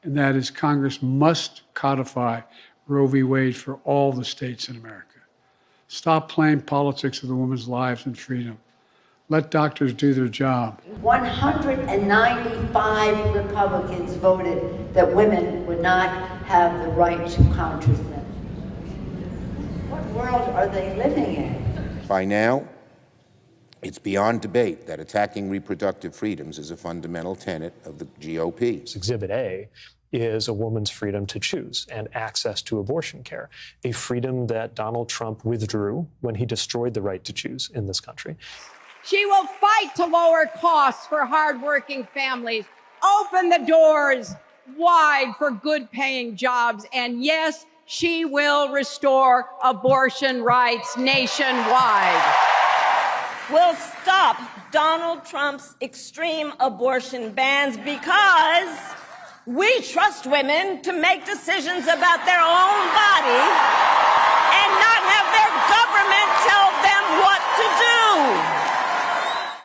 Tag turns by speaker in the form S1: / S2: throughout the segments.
S1: and that is Congress must codify Roe v. Wade for all the states in America. Stop playing politics of the women's lives and freedom. Let doctors do their job.
S2: 195 Republicans voted that women would not have the right to contraception. What world are they living in?
S3: By now, it's beyond debate that attacking reproductive freedoms is a fundamental tenet of the GOP.
S4: Exhibit A is a woman's freedom to choose and access to abortion care, a freedom that Donald Trump withdrew when he destroyed the right to choose in this country.
S5: She will fight to lower costs for hardworking families, open the doors wide for good-paying jobs, and yes, she will restore abortion rights nationwide.
S6: We'll stop Donald Trump's extreme abortion bans because we trust women to make decisions about their own body and not have their government tell them what to do.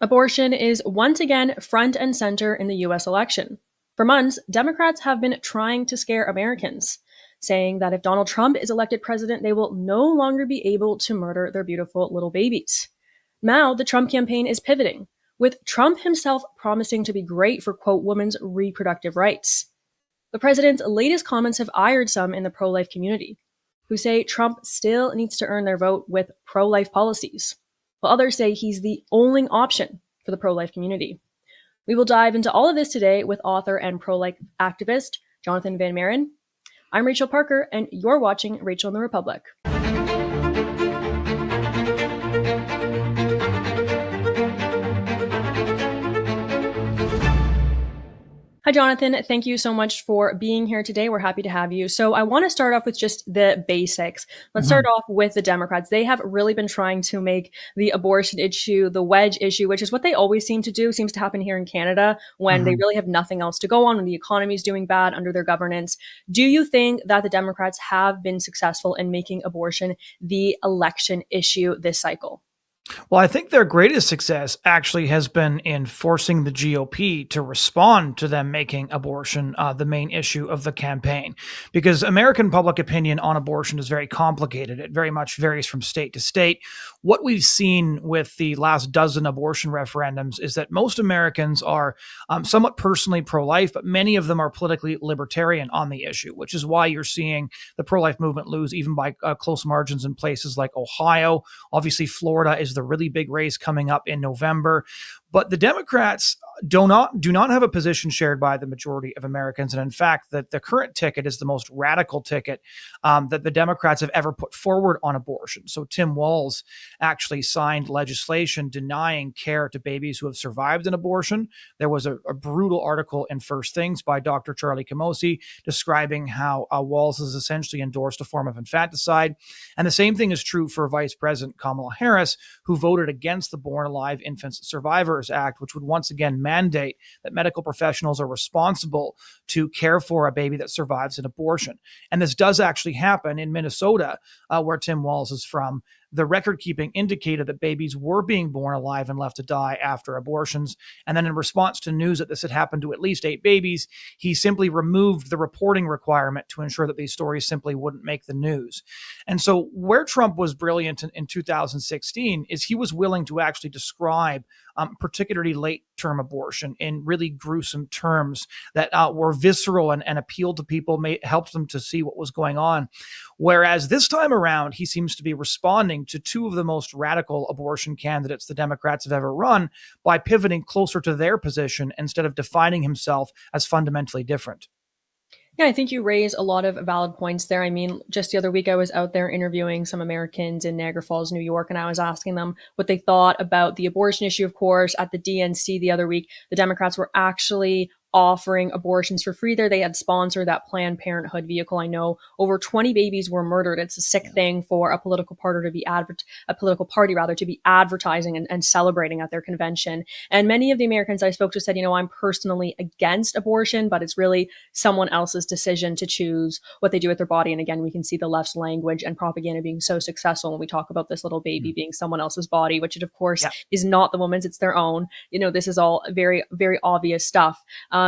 S7: Abortion is once again front and center in the US election. For months, Democrats have been trying to scare Americans, saying that if Donald Trump is elected president, they will no longer be able to murder their beautiful little babies. Now, the Trump campaign is pivoting, with Trump himself promising to be great for, quote, women's reproductive rights. The president's latest comments have ironed some in the pro-life community, who say Trump still needs to earn their vote with pro-life policies, while others say he's the only option for the pro-life community. We will dive into all of this today with author and pro-life activist Jonathon Van Maren. I'm Rachel Parker, and you're watching Rachel in the Republic. Hi, Jonathon. Thank you so much for being here today. We're happy to have you. So I want to start off with just the basics. Let's start off with the Democrats. They have really been trying to make the abortion issue the wedge issue, which is what they always seem to do. Seems to happen here in Canada when they really have nothing else to go on, when the economy is doing bad under their governance. Do you think that the Democrats have been successful in making abortion the election issue this cycle?
S8: Well, I think their greatest success actually has been in forcing the GOP to respond to them making abortion the main issue of the campaign, because American public opinion on abortion is very complicated. It very much varies from state to state. What we've seen with the last dozen abortion referendums is that most Americans are somewhat personally pro-life, but many of them are politically libertarian on the issue, which is why you're seeing the pro-life movement lose even by close margins in places like Ohio. Obviously, Florida is the really big race coming up in November. But the Democrats do not have a position shared by the majority of Americans. And in fact, that the current ticket is the most radical ticket that the Democrats have ever put forward on abortion. So Tim Walz actually signed legislation denying care to babies who have survived an abortion. There was a brutal article in First Things by Dr. Charlie Camosi describing how Walz has essentially endorsed a form of infanticide. And the same thing is true for Vice President Kamala Harris, who voted against the Born Alive Infants Survivors Act, which would once again mandate that medical professionals are responsible to care for a baby that survives an abortion. And this does actually happen in Minnesota, where Tim Walz is from. The record keeping indicated that babies were being born alive and left to die after abortions. And then in response to news that this had happened to at least 8 babies, he simply removed the reporting requirement to ensure that these stories simply wouldn't make the news. And so where Trump was brilliant in 2016 is he was willing to actually describe particularly late-term abortion in really gruesome terms that were visceral and appealed to people, helped them to see what was going on. Whereas this time around, he seems to be responding to 2 of the most radical abortion candidates the Democrats have ever run by pivoting closer to their position instead of defining himself as fundamentally different.
S7: Yeah, I think you raise a lot of valid points there. I mean, just the other week, I was out there interviewing some Americans in Niagara Falls, New York, and I was asking them what they thought about the abortion issue. Of course, at the DNC the other week, the Democrats were actually offering abortions for free there. They had sponsored that Planned Parenthood vehicle. I know over 20 babies were murdered. It's a sick thing for a political party to be advertising and celebrating at their convention. And many of the Americans I spoke to said, I'm personally against abortion, but it's really someone else's decision to choose what they do with their body. And again, we can see the left's language and propaganda being so successful when we talk about this little baby being someone else's body, which it, of course, is not the woman's, it's their own. This is all very, very obvious stuff.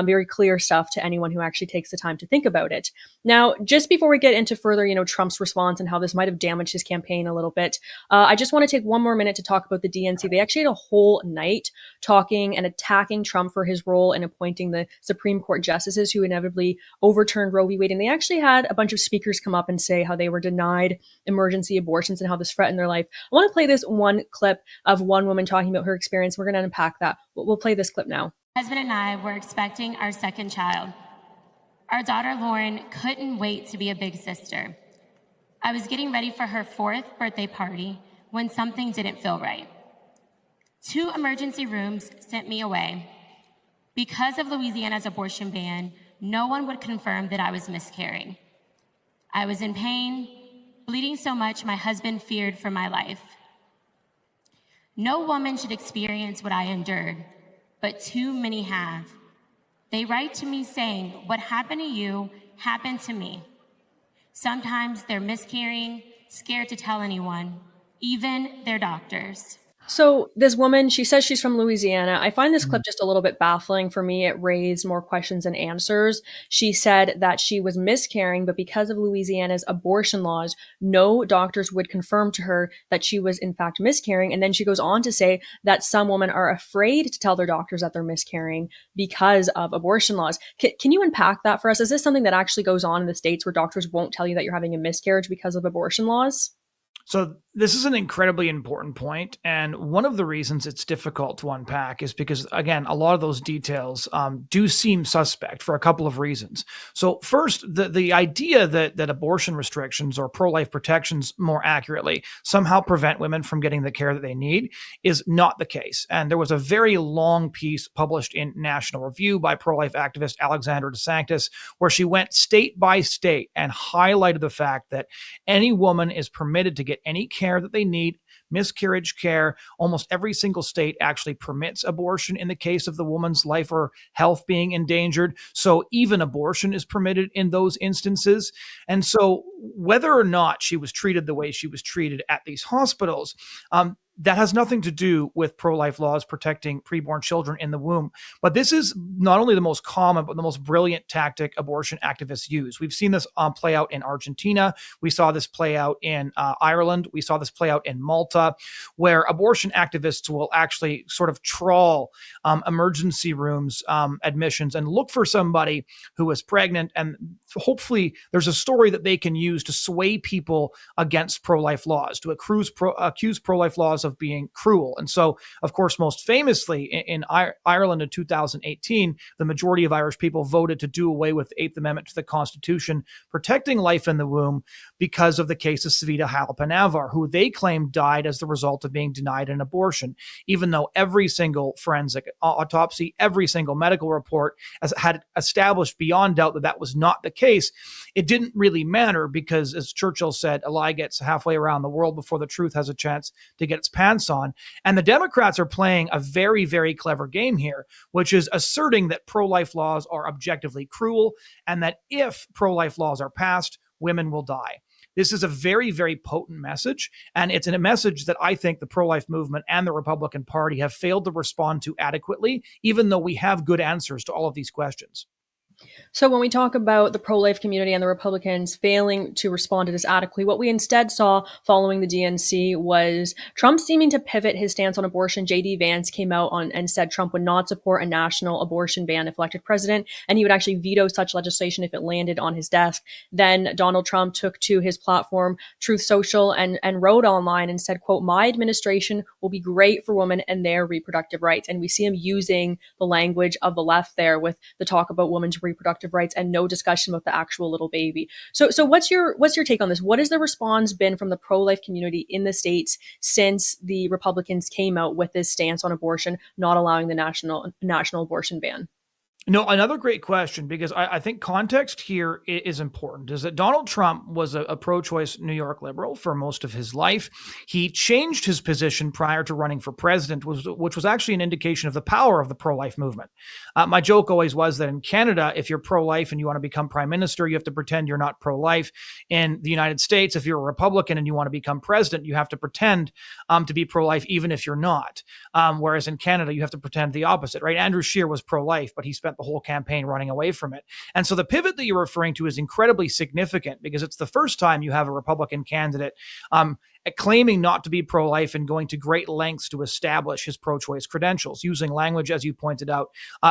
S7: very clear stuff to anyone who actually takes the time to think about it. Now, just before we get into further, Trump's response and how this might have damaged his campaign a little bit, I just want to take one more minute to talk about the DNC. They actually had a whole night talking and attacking Trump for his role in appointing the Supreme Court justices who inevitably overturned Roe v. Wade. And they actually had a bunch of speakers come up and say how they were denied emergency abortions and how this threatened their life. I want to play this one clip of one woman talking about her experience. We're going to unpack that. We'll play this clip now.
S9: My husband and I were expecting our second child. Our daughter Lauren couldn't wait to be a big sister. I was getting ready for her 4th birthday party when something didn't feel right. 2 emergency rooms sent me away. Because of Louisiana's abortion ban, no one would confirm that I was miscarrying. I was in pain, bleeding so much my husband feared for my life. No woman should experience what I endured, but too many have. They write to me saying, what happened to you happened to me. Sometimes they're miscarrying, scared to tell anyone, even their doctors.
S7: So this woman, she says she's from Louisiana. I find this clip just a little bit baffling for me. It raised more questions than answers. She said that she was miscarrying, but because of Louisiana's abortion laws, no doctors would confirm to her that she was in fact miscarrying. And then she goes on to say that some women are afraid to tell their doctors that they're miscarrying because of abortion laws. Can you unpack that for us? Is this something that actually goes on in the States where doctors won't tell you that you're having a miscarriage because of abortion laws?
S8: So this is an incredibly important point, and one of the reasons it's difficult to unpack is because, again, a lot of those details do seem suspect for a couple of reasons. So first, the idea that abortion restrictions or pro-life protections, more accurately, somehow prevent women from getting the care that they need is not the case. And there was a very long piece published in National Review by pro-life activist Alexandra DeSanctis, where she went state by state and highlighted the fact that any woman is permitted to get any care that they need, miscarriage care. Almost every single state actually permits abortion in the case of the woman's life or health being endangered. So even abortion is permitted in those instances. And so whether or not she was treated the way she was treated at these hospitals, that has nothing to do with pro-life laws protecting preborn children in the womb. But this is not only the most common, but the most brilliant tactic abortion activists use. We've seen this play out in Argentina. We saw this play out in Ireland. We saw this play out in Malta, where abortion activists will actually sort of trawl emergency rooms admissions and look for somebody who is pregnant. And hopefully there's a story that they can use to sway people against pro-life laws, to accuse pro-life laws of being cruel. And so, of course, most famously in Ireland in 2018, the majority of Irish people voted to do away with the 8th Amendment to the Constitution, protecting life in the womb because of the case of Savita Halappanavar, who they claimed died as the result of being denied an abortion, even though every single forensic autopsy, every single medical report had established beyond doubt that that was not the case. It didn't really matter because, as Churchill said, a lie gets halfway around the world before the truth has a chance to get its pants on. And the Democrats are playing a very, very clever game here, which is asserting that pro-life laws are objectively cruel and that if pro-life laws are passed, women will die. This is a very, very potent message, and it's a message that I think the pro-life movement and the Republican Party have failed to respond to adequately, even though we have good answers to all of these questions.
S7: So when we talk about the pro-life community and the Republicans failing to respond to this adequately, what we instead saw following the DNC was Trump seeming to pivot his stance on abortion. J.D. Vance came out and said Trump would not support a national abortion ban if elected president, and he would actually veto such legislation if it landed on his desk. Then Donald Trump took to his platform, Truth Social, and wrote online and said, quote, "My administration will be great for women and their reproductive rights." And we see him using the language of the left there with the talk about women's reproductive rights and no discussion about the actual little baby. So what's your take on this? What has the response been from the pro-life community in the States since the Republicans came out with this stance on abortion, not allowing the national abortion ban?
S8: No, another great question, because I think context here is important, is that Donald Trump was a pro-choice New York liberal for most of his life. He changed his position prior to running for president, which was actually an indication of the power of the pro-life movement. My joke always was that in Canada, if you're pro-life and you want to become prime minister, you have to pretend you're not pro-life. In the United States, if you're a Republican and you want to become president, you have to pretend to be pro-life even if you're not. Whereas in Canada, you have to pretend the opposite, right? Andrew Scheer was pro-life, but he spent spent the whole campaign running away from it. And so the pivot that you're referring to is incredibly significant because it's the first time you have a Republican candidate claiming not to be pro-life and going to great lengths to establish his pro-choice credentials, using language, as you pointed out,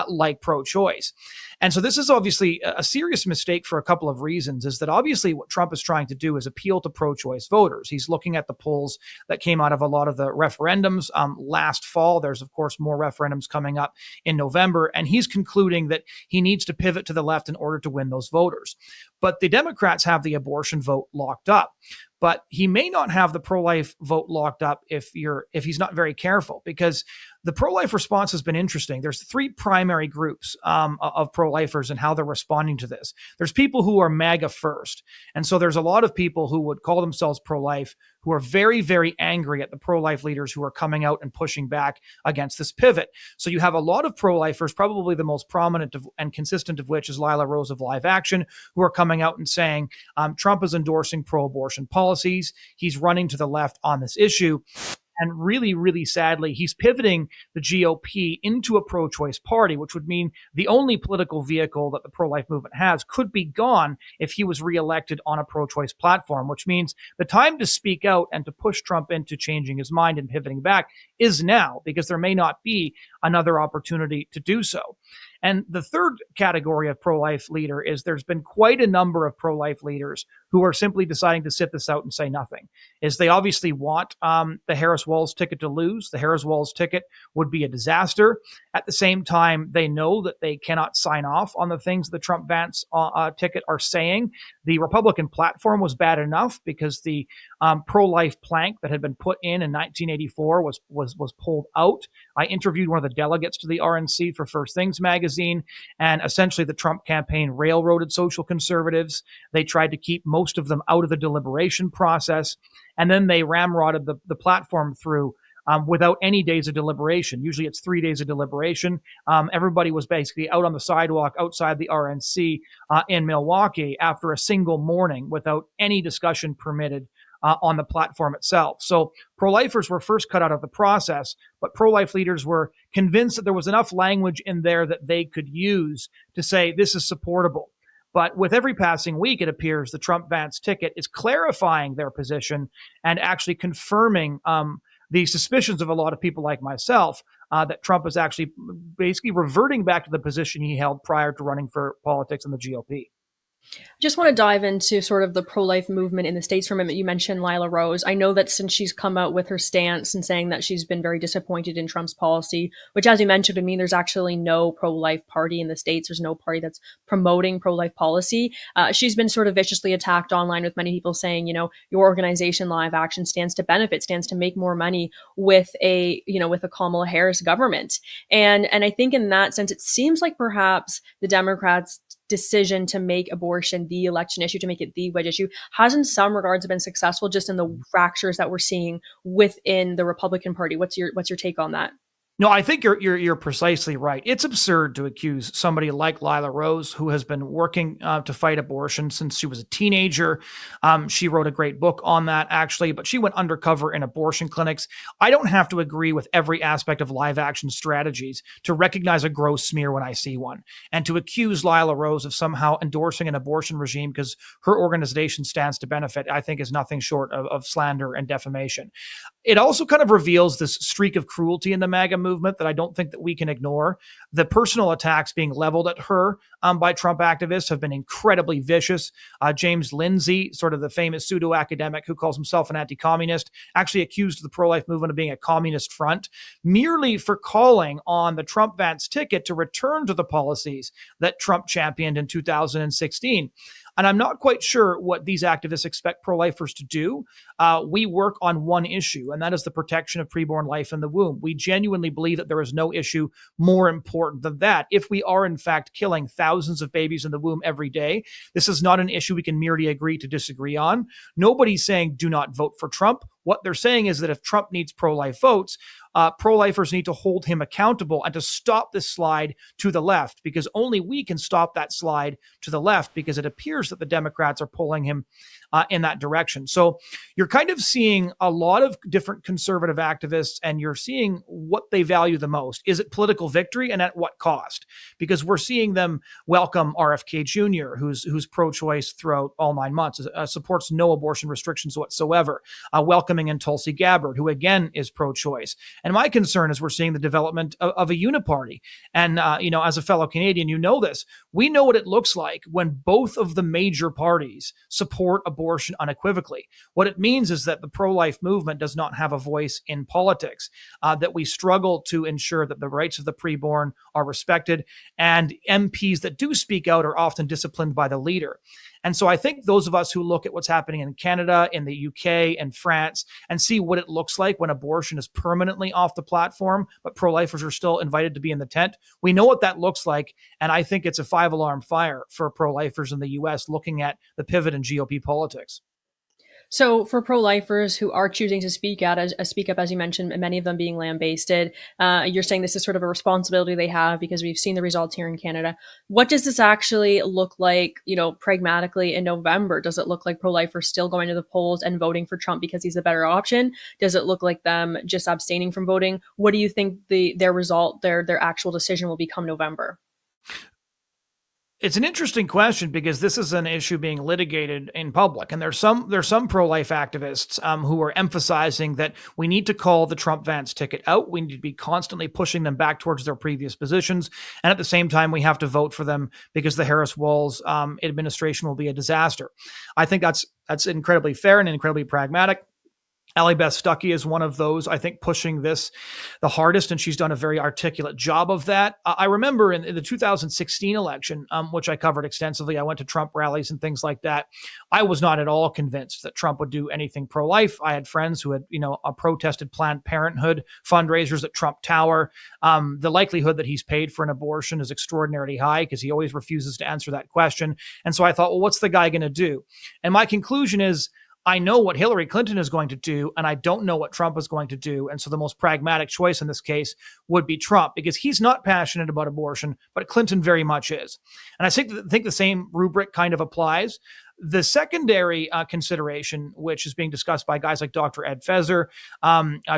S8: like pro-choice. And so this is obviously a serious mistake for a couple of reasons, is that obviously what Trump is trying to do is appeal to pro-choice voters. He's looking at the polls that came out of a lot of the referendums last fall. There's, of course, more referendums coming up in November, and he's concluding that he needs to pivot to the left in order to win those voters. But the Democrats have the abortion vote locked up. But he may not have the pro-life vote locked up if he's not very careful, because the pro-life response has been interesting. There's three primary groups of pro-lifers and how they're responding to this. There's people who are MAGA first. And so there's a lot of people who would call themselves pro-life who are very, very angry at the pro-life leaders who are coming out and pushing back against this pivot. So you have a lot of pro-lifers, probably the most prominent and consistent of which is Lila Rose of Live Action, who are coming out and saying Trump is endorsing pro-abortion policies. He's running to the left on this issue. And really, really sadly, he's pivoting the GOP into a pro-choice party, which would mean the only political vehicle that the pro-life movement has could be gone if he was reelected on a pro-choice platform, which means the time to speak out and to push Trump into changing his mind and pivoting back is now, because there may not be another opportunity to do so. And the third category of pro-life leader is there's been quite a number of pro-life leaders who are simply deciding to sit this out and say nothing. Is they obviously want the Harris-Walz ticket to lose. The Harris-Walz ticket would be a disaster. At the same time, they know that they cannot sign off on the things the Trump-Vance ticket are saying. The Republican platform was bad enough because the pro-life plank that had been put in 1984 was pulled out. I interviewed one of the delegates to the RNC for First Things magazine, and essentially the Trump campaign railroaded social conservatives. They tried to keep most of them out of the deliberation process, and then they ramrodded the platform through without any days of deliberation. Usually it's 3 days of deliberation. Everybody was basically out on the sidewalk outside the RNC in Milwaukee after a single morning without any discussion permitted on the platform itself. So pro-lifers were first cut out of the process, but pro-life leaders were convinced that there was enough language in there that they could use to say this is supportable. But with every passing week, it appears the Trump-Vance ticket is clarifying their position and actually confirming the suspicions of a lot of people like myself that Trump is actually basically reverting back to the position he held prior to running for politics in the GOP.
S7: Just want to dive into sort of the pro-life movement in the States for a minute. You mentioned Lila Rose. I know that since she's come out with her stance and saying that she's been very disappointed in Trump's policy, which, as you mentioned, I mean, there's actually no pro-life party in the States. There's no party that's promoting pro-life policy. She's been sort of viciously attacked online with many people saying, you know, your organization, Live Action, stands to make more money with a Kamala Harris government. And I think in that sense, it seems like perhaps the Democrats' decision to make abortion the election issue, to make it the wedge issue, has in some regards been successful, just in the fractures that we're seeing within the Republican Party. What's your take on that?
S8: No, I think you're precisely right. It's absurd to accuse somebody like Lila Rose, who has been working to fight abortion since she was a teenager. She wrote a great book on that, actually, but she went undercover in abortion clinics. I don't have to agree with every aspect of Live Action strategies to recognize a gross smear when I see one. And to accuse Lila Rose of somehow endorsing an abortion regime because her organization stands to benefit, I think is nothing short of slander and defamation. It also kind of reveals this streak of cruelty in the MAGA movement that I don't think that we can ignore. The personal attacks being leveled at her by Trump activists have been incredibly vicious. James Lindsay, sort of the famous pseudo-academic who calls himself an anti-communist, actually accused the pro-life movement of being a communist front merely for calling on the Trump-Vance ticket to return to the policies that Trump championed in 2016. And I'm not quite sure what these activists expect pro-lifers to do. We work on one issue, and that is the protection of preborn life in the womb. We genuinely believe that there is no issue more important than that. If we are, in fact, killing thousands of babies in the womb every day, this is not an issue we can merely agree to disagree on. Nobody's saying do not vote for Trump. What they're saying is that if Trump needs pro-life votes, pro-lifers need to hold him accountable and to stop this slide to the left, because only we can stop that slide to the left, because it appears that the Democrats are pulling him in that direction. So you're kind of seeing a lot of different conservative activists, and you're seeing what they value the most. Is it political victory, and at what cost? Because we're seeing them welcome RFK Jr., who's pro-choice throughout all 9 months, supports no abortion restrictions whatsoever, welcoming in Tulsi Gabbard, who again is pro-choice. And my concern is we're seeing the development of a uniparty. And, as a fellow Canadian, you know this. We know what it looks like when both of the major parties support abortion unequivocally. What it means is that the pro-life movement does not have a voice in politics, that we struggle to ensure that the rights of the preborn are respected, and MPs that do speak out are often disciplined by the leader. And so I think those of us who look at what's happening in Canada, in the UK, and France, and see what it looks like when abortion is permanently off the platform, but pro-lifers are still invited to be in the tent, we know what that looks like. And I think it's a 5-alarm fire for pro-lifers in the US looking at the pivot in GOP politics.
S7: So for pro-lifers who are choosing to speak up, as you mentioned, many of them being lambasted, you're saying this is sort of a responsibility they have because we've seen the results here in Canada. What does this actually look like, pragmatically in November? Does it look like pro-lifers still going to the polls and voting for Trump because he's a better option? Does it look like them just abstaining from voting? What do you think their result, their actual decision will be come November?
S8: It's an interesting question because this is an issue being litigated in public, and there's some pro-life activists who are emphasizing that we need to call the Trump-Vance ticket out. We need to be constantly pushing them back towards their previous positions, and at the same time, we have to vote for them because the Harris-Walz administration will be a disaster. I think that's incredibly fair and incredibly pragmatic. Allie Beth Stuckey is one of those, I think, pushing this the hardest, and she's done a very articulate job of that. I remember in the 2016 election, which I covered extensively, I went to Trump rallies and things like that. I was not at all convinced that Trump would do anything pro-life. I had friends who had, protested Planned Parenthood fundraisers at Trump Tower. The likelihood that he's paid for an abortion is extraordinarily high because he always refuses to answer that question. And so I thought, well, what's the guy going to do? And my conclusion is, I know what Hillary Clinton is going to do, and I don't know what Trump is going to do. And so the most pragmatic choice in this case would be Trump, because he's not passionate about abortion, but Clinton very much is. And I think the same rubric kind of applies. The secondary consideration, which is being discussed by guys like Dr. Ed Fezer,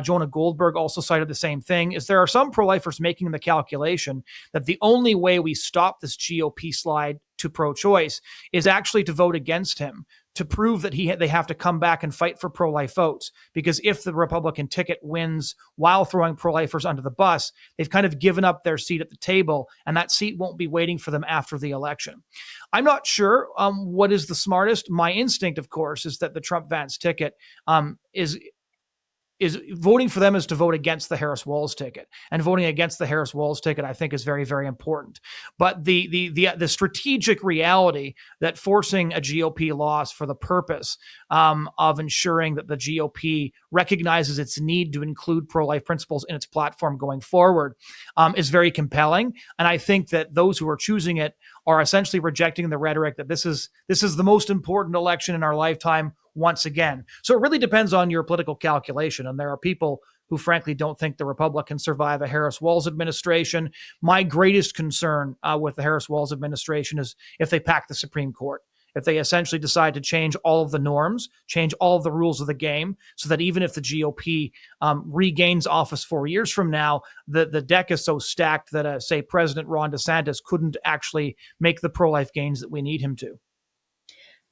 S8: Jonah Goldberg also cited the same thing, is there are some pro-lifers making the calculation that the only way we stop this GOP slide to pro-choice is actually to vote against him, to prove that they have to come back and fight for pro-life votes. Because if the Republican ticket wins while throwing pro-lifers under the bus, they've kind of given up their seat at the table, and that seat won't be waiting for them after the election. I'm not sure what is the smartest. My instinct, of course, is that the Trump-Vance ticket is voting for them is to vote against the Harris-Walz ticket. And voting against the Harris-Walz ticket, I think, is very, very important. But the strategic reality that forcing a GOP loss for the purpose of ensuring that the GOP recognizes its need to include pro-life principles in its platform going forward is very compelling. And I think that those who are choosing it are essentially rejecting the rhetoric that this is the most important election in our lifetime once again. So it really depends on your political calculation. And there are people who frankly don't think the Republic can survive a Harris-Walz administration. My greatest concern with the Harris-Walz administration is if they pack the Supreme Court, if they essentially decide to change all of the norms, change all of the rules of the game, so that even if the GOP regains office 4 years from now, the deck is so stacked that, say, President Ron DeSantis couldn't actually make the pro-life gains that we need him to.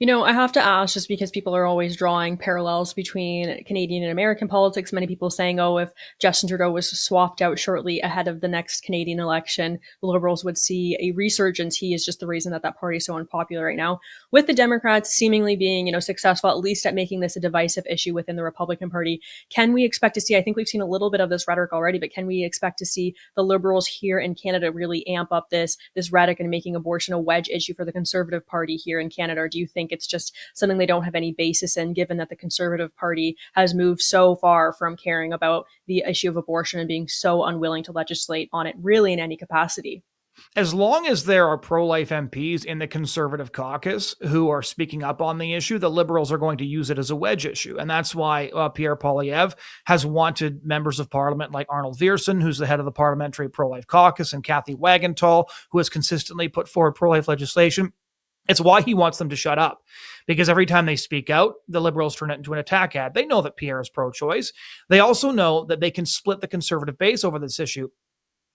S7: I have to ask, just because people are always drawing parallels between Canadian and American politics, many people saying, oh, if Justin Trudeau was swapped out shortly ahead of the next Canadian election, the Liberals would see a resurgence. He is just the reason that party is so unpopular right now. With the Democrats seemingly being, successful, at least at making this a divisive issue within the Republican Party, can we expect to see, I think we've seen a little bit of this rhetoric already, but can we expect to see the Liberals here in Canada really amp up this rhetoric and making abortion a wedge issue for the Conservative Party here in Canada? Or do you think it's just something they don't have any basis in, given that the Conservative Party has moved so far from caring about the issue of abortion and being so unwilling to legislate on it really in any capacity?
S8: as long as there are pro-life MPs in the Conservative caucus who are speaking up on the issue, the Liberals are going to use it as a wedge issue. And that's why Pierre Poilievre has wanted members of Parliament like Arnold Viersen, who's the head of the Parliamentary Pro-Life Caucus, and Kathy Wagenthal, who has consistently put forward pro-life legislation. It's why he wants them to shut up, because every time they speak out, the Liberals turn it into an attack ad. They know that Pierre is pro-choice. They also know that they can split the Conservative base over this issue.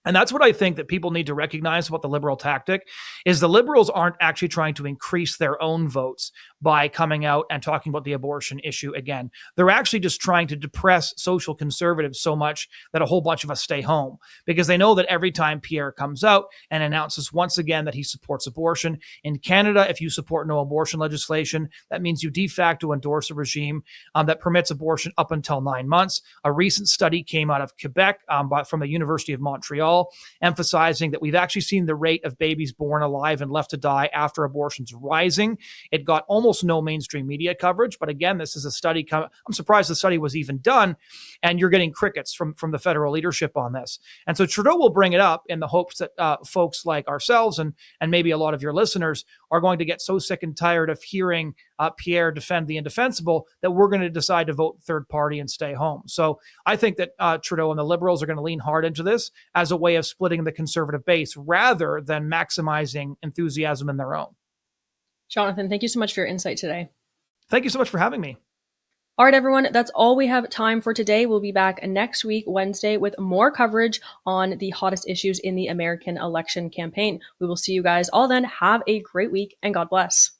S8: And that's what I think that people need to recognize about the Liberal tactic is the Liberals aren't actually trying to increase their own votes by coming out and talking about the abortion issue again. They're actually just trying to depress social conservatives so much that a whole bunch of us stay home, because they know that every time Pierre comes out and announces once again that he supports abortion in Canada, if you support no abortion legislation, that means you de facto endorse a regime that permits abortion up until 9 months. A recent study came out of Quebec from the University of Montreal, emphasizing that we've actually seen the rate of babies born alive and left to die after abortions rising. It got almost no mainstream media coverage, but again, this is a study. I'm surprised the study was even done, and you're getting crickets from the federal leadership on this. And so Trudeau will bring it up in the hopes that folks like ourselves and maybe a lot of your listeners are going to get so sick and tired of hearing Pierre defend the indefensible that we're going to decide to vote third party and stay home. So I think that Trudeau and the Liberals are going to lean hard into this as a way of splitting the Conservative base rather than maximizing enthusiasm in their own.
S7: Jonathan, thank you so much for your insight today.
S8: Thank you so much for having me.
S7: All right, everyone, that's all we have time for today. We'll be back next week, Wednesday, with more coverage on the hottest issues in the American election campaign. We will see you guys all then. Have a great week, and God bless.